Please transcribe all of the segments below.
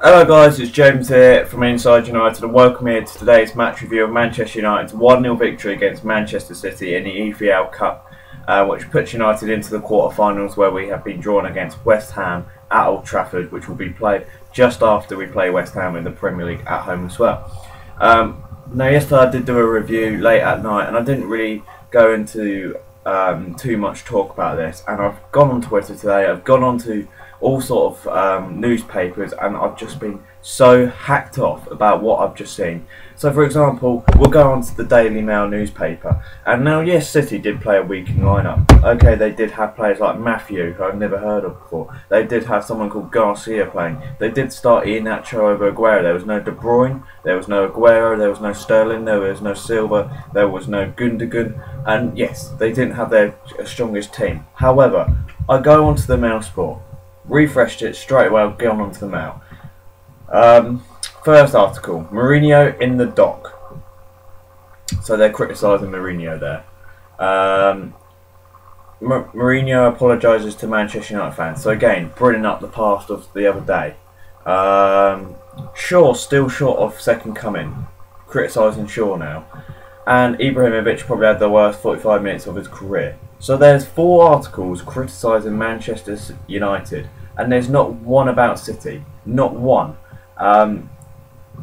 Hello guys, it's James here from Inside United and welcome here to today's match review of Manchester United's 1-0 victory against Manchester City in the EFL Cup, which puts United into the quarter-finals where we have been drawn against West Ham at Old Trafford, which will be played just after we play West Ham in the Premier League at home as well. Now yesterday I did do a review late at night and I didn't really go into too much talk about this, and I've gone on Twitter today, I've gone on to all sort of newspapers, and I've just been so hacked off about what I've just seen. So for example, we'll go on to the Daily Mail newspaper, and now yes, City did play a weakened lineup. Okay, they did have players like Matthew, who I've never heard of before. They did have someone called Garcia playing. They did start Iheanacho over Aguero. There was no De Bruyne, there was no Aguero, there was no Sterling, there was no Silva, there was no Gundogan, and yes, they didn't have their strongest team. However, I go onto the Mail Sport, refreshed it straight away, gone onto the Mail. First article, Mourinho in the dock. So they're criticising Mourinho there. Mourinho apologises to Manchester United fans. So again, bringing up the past of the other day. Shaw still short of second coming. Criticising Shaw now. And Ibrahimovic probably had the worst 45 minutes of his career. So there's 4 articles criticising Manchester United, and there's not one about City. Not one.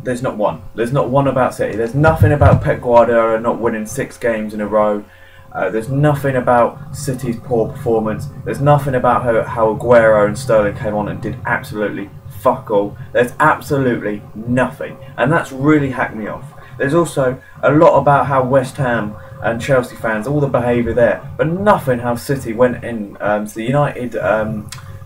There's not one. There's not one about City. There's nothing about Pep Guardiola not winning 6 games in a row. There's nothing about City's poor performance. There's nothing about how Aguero and Sterling came on and did absolutely fuck all. There's absolutely nothing. And that's really hacked me off. There's also a lot about how West Ham and Chelsea fans, all the behaviour there, but nothing how City went in to the United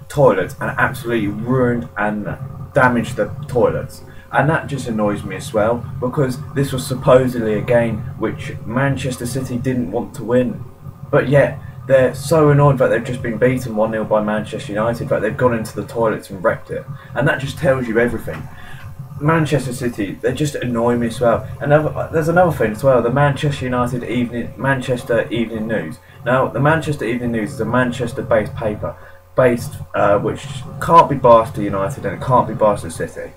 toilets and absolutely ruined and damaged the toilets. And that just annoys me as well, because this was supposedly a game which Manchester City didn't want to win, but yet they're so annoyed that they've just been beaten 1-0 by Manchester United that they've gone into the toilets and wrecked it. And that just tells you everything. Manchester City, they just annoy me as well. And there's another thing as well, the Manchester Evening News. Now, the Manchester Evening News is a Manchester-based paper, which can't be biased to United and it can't be biased to City.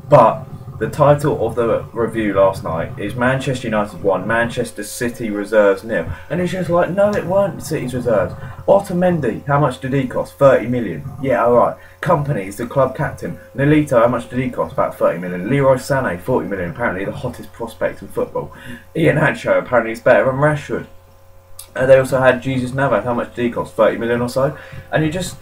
But the title of the review last night is Manchester United 1, Manchester City reserves 0. And it's just like, no, it weren't City's reserves. Otamendi, how much did he cost? 30 million. Yeah, alright. Company is the club captain. Nolito, how much did he cost? About 30 million. Leroy Sané, 40 million. Apparently the hottest prospect in football. Iheanacho, apparently he's better than Rashford. They also had Jesus Navas. How much did he cost? 30 million or so. And it just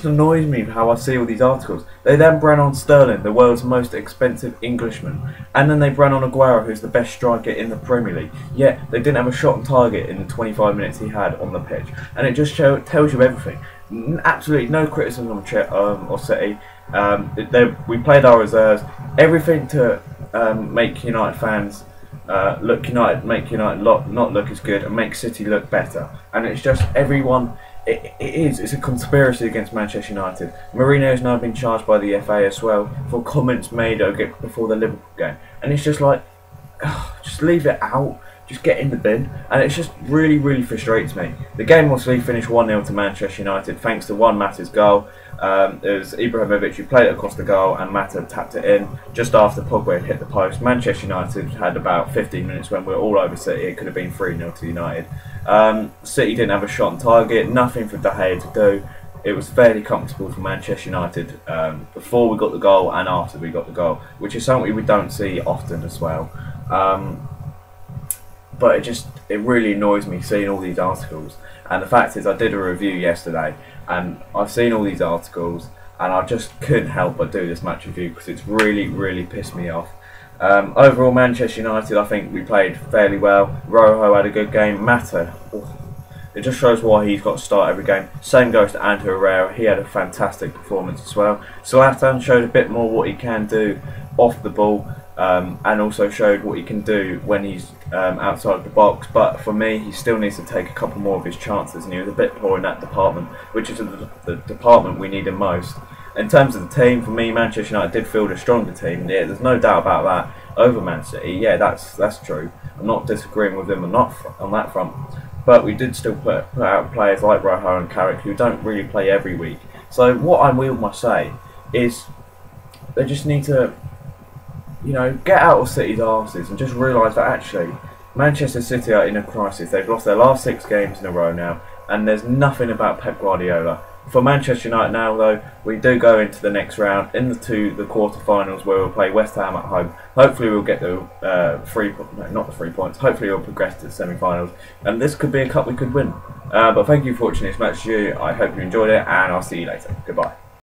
annoys me how I see all these articles. They then bran on Sterling, the world's most expensive Englishman, and then they bran on Aguero, who's the best striker in the Premier League. Yet they didn't have a shot on target in the 25 minutes he had on the pitch, and it just tells you everything. Absolutely no criticism of City. We played our reserves. Everything to make United fans. Make United not look as good and make City look better, and it's just everyone. It's a conspiracy against Manchester United. Mourinho has now been charged by the FA as well for comments made before the Liverpool game, and it's just like, just leave it out. Just get in the bin, and it just really frustrates me. The game obviously finished 1-0 to Manchester United thanks to one Mata's goal. It was Ibrahimovic who played it across the goal and Mata tapped it in just after Pogba had hit the post. Manchester United had about 15 minutes when we were all over City. It could have been 3-0 to United. City didn't have a shot on target, nothing for De Gea to do. It was fairly comfortable for Manchester United before we got the goal and after we got the goal, which is something we don't see often as well. But it really annoys me seeing all these articles. And the fact is, I did a review yesterday and I've seen all these articles and I just couldn't help but do this match review because it's really pissed me off. Overall, Manchester United, I think we played fairly well. Rojo had a good game. Mata, it just shows why he's got to start every game. Same goes to Andrew Herrera. He had a fantastic performance as well. Zlatan showed a bit more what he can do off the ball. And also showed what he can do when he's outside the box, but for me he still needs to take a couple more of his chances, and he was a bit poor in that department, which is the department we need him most. In terms of the team, for me, Manchester United did field a stronger team. Yeah, there's no doubt about that over Man City. Yeah, that's true. I'm not disagreeing with him on that front, but we did still put out players like Rojo and Carrick who don't really play every week. So what I will must say is they just need to, get out of City's arses and just realise that actually Manchester City are in a crisis. They've lost their last 6 games in a row now, and there's nothing about Pep Guardiola. For Manchester United now, though, we do go into the next round, into the quarter-finals, where we'll play West Ham at home. Hopefully we'll get the not the 3 points, hopefully we'll progress to the semi-finals, and this could be a cup we could win. But thank you for watching this match. I hope you enjoyed it, and I'll see you later. Goodbye.